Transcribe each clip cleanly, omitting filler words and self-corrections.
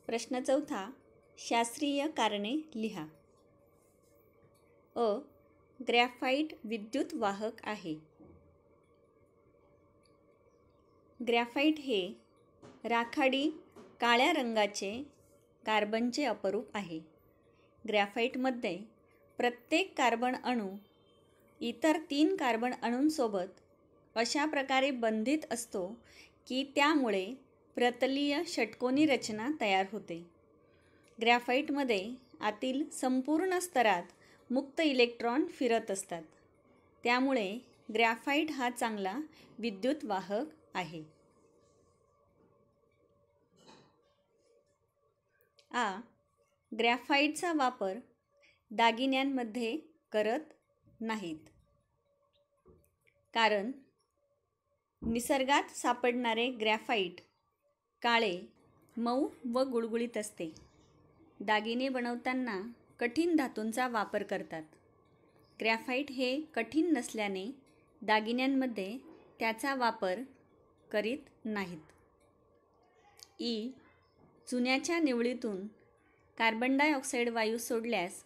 प्रश्न चौथा, शास्त्रीय कारणे लिहा. अ. ग्रॅफाइट विद्युत वाहक आहे. ग्रॅफाइट हे राखाडी काळ्या रंगाचे कार्बनचे अपरूप आहे. ग्रॅफाइटमध्ये प्रत्येक कार्बन अणू इतर 3 कार्बन अणूंसोबत अशा प्रकारे बंधित असतो की त्यामुळे प्रतलीय षटकोनी रचना तयार होते. ग्रॅफाइटमध्ये आतील संपूर्ण स्तरात मुक्त इलेक्ट्रॉन फिरत असतात. त्यामुळे ग्रॅफाइट हा चांगला विद्युत वाहक आहे. आ. ग्रॅफाइटचा वापर दागिन्यांमध्ये करत नाहीत. कारण निसर्गात सापडणारे ग्रॅफाइट काळे, मऊ व गुळगुळीत असते. दागिने बनवताना कठीण धातूंचा वापर करतात. ग्रॅफाइट हे कठीण नसल्याने दागिन्यांमध्ये त्याचा वापर करीत नाहीत. ई. चुन्याच्या निवळीतून कार्बन डायऑक्साईड वायू सोडल्यास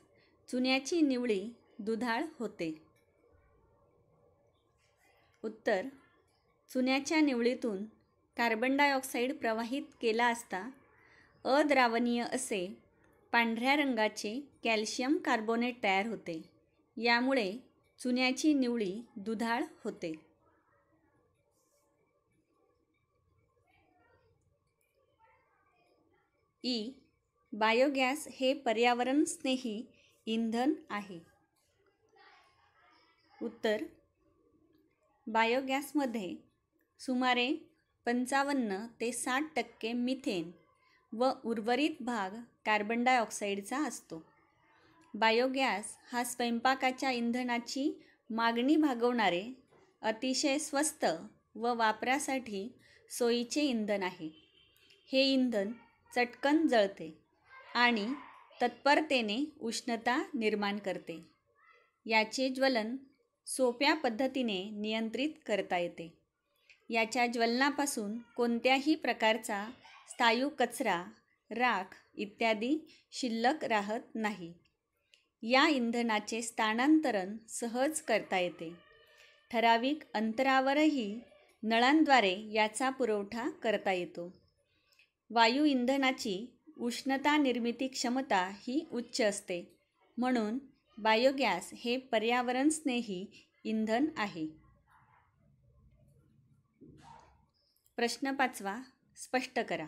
चुन्याची निवळी दुधाळ होते. उत्तर. चुन्याच्या निवळीतून कार्बन डायऑक्साईड प्रवाहित केला असता अद्रावणीय असे पांढऱ्या रंगाचे कॅल्शियम कार्बोनेट तयार होते. यामुळे चुन्याची निवळी दुधाळ होते. ई. बायोगॅस हे पर्यावरणस्नेही इंधन आहे. उत्तर. बायोगॅसमध्ये सुमारे 55 ते 60% मिथेन व उर्वरित भाग कार्बन डायऑक्साईडचा असतो. बायोगॅस हा स्वयंपाकाच्या इंधनाची मागणी भागवणारे अतिशय स्वस्त व वापरासाठी सोयीचे इंधन आहे. हे इंधन चटकन जळते आणि तत्परतेने उष्णता निर्माण करते. याचे ज्वलन सोप्या पद्धतीने नियंत्रित करता येते. याच्या ज्वलनापासून कोणत्याही प्रकारचा स्थायू कचरा, राख इत्यादी शिल्लक राहत नाही. या इंधनाचे स्थानांतरण सहज करता येते. ठराविक अंतरावरही नळांद्वारे याचा पुरवठा करता येतो. वायू इंधनाची उष्णता निर्मिती क्षमता ही उच्च असते. म्हणून बायोगॅस हे पर्यावरणस्नेही इंधन आहे. प्रश्न 5वा स्पष्ट करा.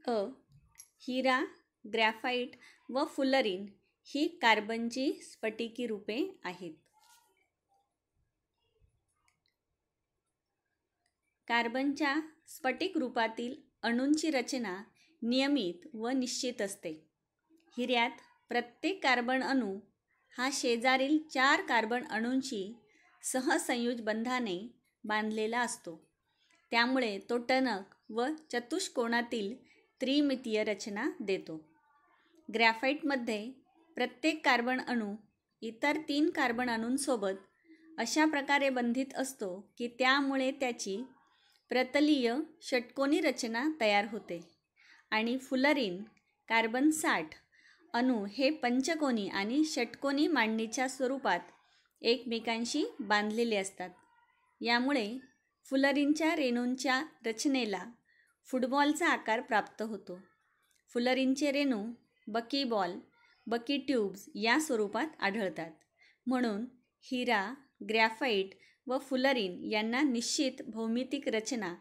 अ. हिरा, ग्रॅफाइट व फुलरिन ही कार्बनची स्फटिकी रूपे आहेत. कार्बनच्या स्फटिक रूपातील अणूंची रचना नियमित व निश्चित असते. हिऱ्यात प्रत्येक कार्बन अणू हा शेजारील 4 कार्बन अणूंची सहसंयुज बंधाने बांधलेला असतो. त्यामुळे तो टणक व चतुष्कोणातील त्रिमितीय रचना देतो. ग्रॅफाइटमध्ये प्रत्येक कार्बन अणू इतर 3 कार्बन अणूंसोबत अशा प्रकारे बंधित असतो की त्यामुळे त्याची प्रतलीय षटकोनी रचना तयार होते. आणि फुलरिन, कार्बन 60 अणू हे पंचकोनी आणि षटकोनी मांडणीच्या स्वरूपात एकमेकांशी बांधलेले असतात. यामुळे फुलरिनच्या रेणूंच्या रचनेला फुटबॉलचा आकार प्राप्त होतो. फुलरिनचे रेणू बकीबॉल, बकी ट्यूब्स या स्वरूपात आढळतात. म्हणून हिरा, ग्रॅफाइट व फुलरिन यांना निश्चित भौमितिक रचना,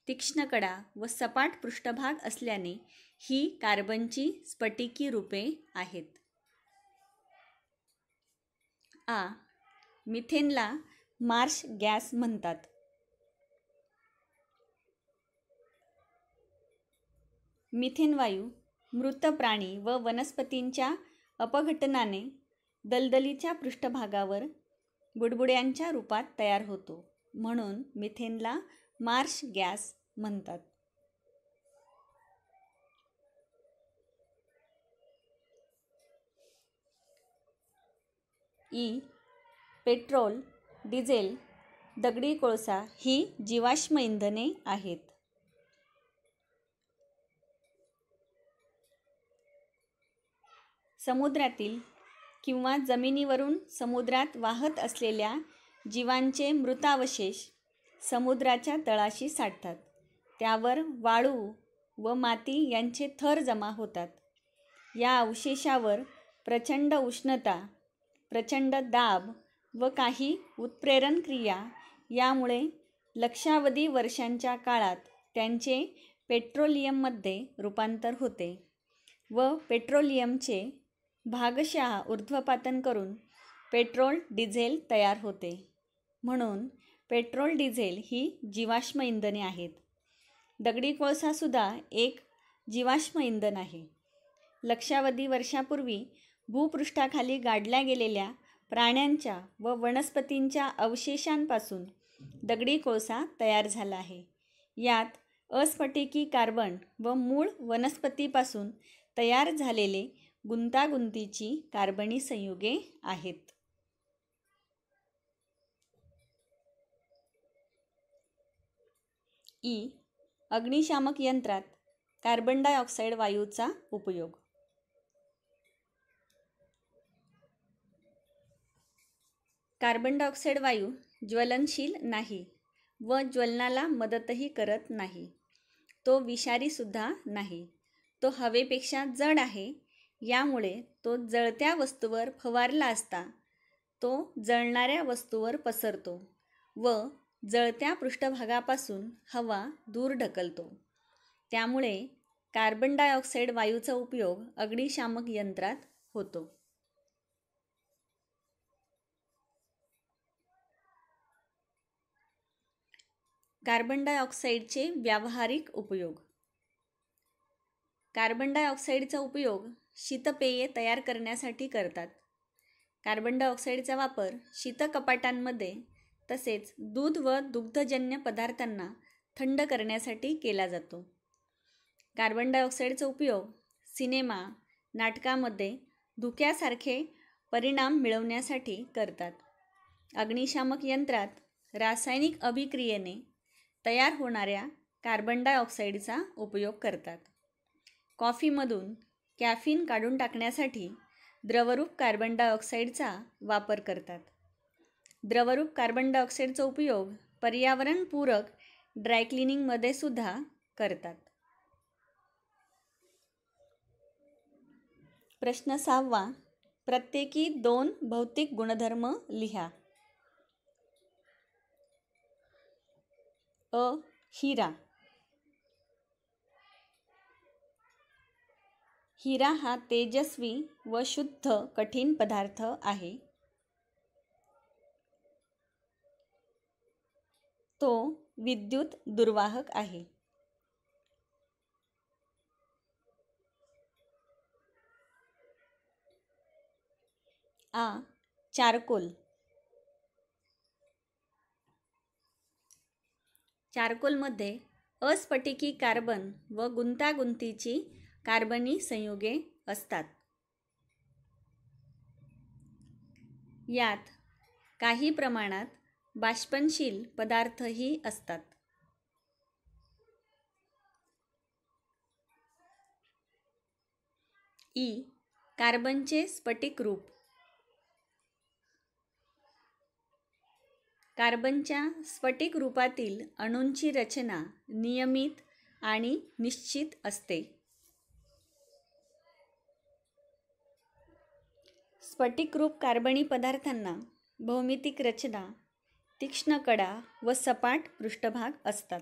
तीक्ष्ण कडा व सपाट पृष्ठभाग असल्याने ही कार्बनची स्फटिकी रूपे आहेत. आ. मिथेनला मार्श गॅस म्हणतात. मिथेन वायू मृत प्राणी व वनस्पतींच्या अपघटनाने दलदलीच्या पृष्ठभागावर बुडबुड्यांच्या रूपात तयार होतो. म्हणून मिथेनला मार्श गॅस म्हणतात. ई. पेट्रोल, डिझेल दगडी कोळसा ही जीवाश्म इंधने आहेत. समुद्रातील किंवा जमिनीवरून समुद्रात वाहत असलेल्या जीवांचे मृतावशेष समुद्राच्या तळाशी साठतात. त्यावर वाळू व माती यांचे थर जमा होतात. या अवशेषावर प्रचंड उष्णता, प्रचंड दाब व काही उत्प्रेरण क्रिया यामुळे लक्षावधी वर्षांच्या काळात त्यांचे पेट्रोलियममध्ये रूपांतर होते व पेट्रोलियमचे भागशः ऊर्ध्वपातन करून पेट्रोल डिझेल तयार होते. म्हणून पेट्रोल डिझेल ही जीवाश्म इंधने आहेत. दगडी कोळसासुद्धा एक जीवाश्म इंधन आहे. लक्षावधी वर्षापूर्वी भूपृष्ठाखाली गाडल्या गेलेल्या प्राण्यांच्या व वनस्पतींच्या अवशेषांपासून दगडी कोळसा तयार झाला आहे. यात अस्फटिकी कार्बन व मूळ वनस्पतीपासून तयार झालेले गुंतागुंतीची कार्बनी संयुगे आहेत. अग्निशामक यंत्रात कार्बन डायऑक्साईड वायूचा उपयोग. कार्बन डायऑक्साईड वायू ज्वलनशील नाही व ज्वलनाला मदतही करत नाही. तो विषारीसुद्धा नाही. तो हवेपेक्षा जड आहे. यामुळे तो जळत्या वस्तूवर फवारला असता तो जळणाऱ्या वस्तूवर पसरतो व जळत्या पृष्ठभागापासून हवा दूर ढकलतो. त्यामुळे कार्बन डायऑक्साईड वायूचा उपयोग अग्निशामक यंत्रात होतो. कार्बन डायऑक्साईडचे व्यावहारिक उपयोग. कार्बन डायऑक्साईडचा उपयोग शीतपेये तयार करण्यासाठी करतात. कार्बन डायऑक्साईडचा वापर शीतकपाटांमध्ये तसेच दूध व दुग्धजन्य पदार्थांना थंड करण्यासाठी केला जातो. कार्बन डायऑक्साईडचा उपयोग सिनेमा, नाटकामध्ये धुक्यासारखे परिणाम मिळवण्यासाठी करतात. अग्निशामक यंत्रात रासायनिक अभिक्रियेने तयार होणाऱ्या कार्बन डायऑक्साईडचा उपयोग करतात. कॉफीमधून कॅफीन काढून टाकण्यासाठी द्रवरूप कार्बन डायऑक्साईडचा वापर करतात. द्रवरूप कार्बन डायऑक्साईडचा उपयोग पर्यावरणपूरक ड्रायक्लिनिंगमध्ये सुद्धा करतात. प्रश्न 6. प्रत्येकी 2 भौतिक गुणधर्म लिहा. हिरा. हिरा हा तेजस्वी व शुद्ध कठीण पदार्थ आहे. तो विद्युत दुर्वाहक आहे. चारकोल. चारकोलमध्ये अस्फटिकी कार्बन व गुंतागुंतीची कार्बनी संयुगे असतात. यात काही प्रमाणात बाष्पनशील पदार्थही असतात. कार्बनचे स्फटिक रूप. कार्बनच्या स्फटिक रूपातील अणूंची रचना नियमित आणि निश्चित असते. स्फटिकरूप कार्बनी पदार्थांना भौमितिक रचना, तीक्ष्ण कडा व सपाट पृष्ठभाग असतात.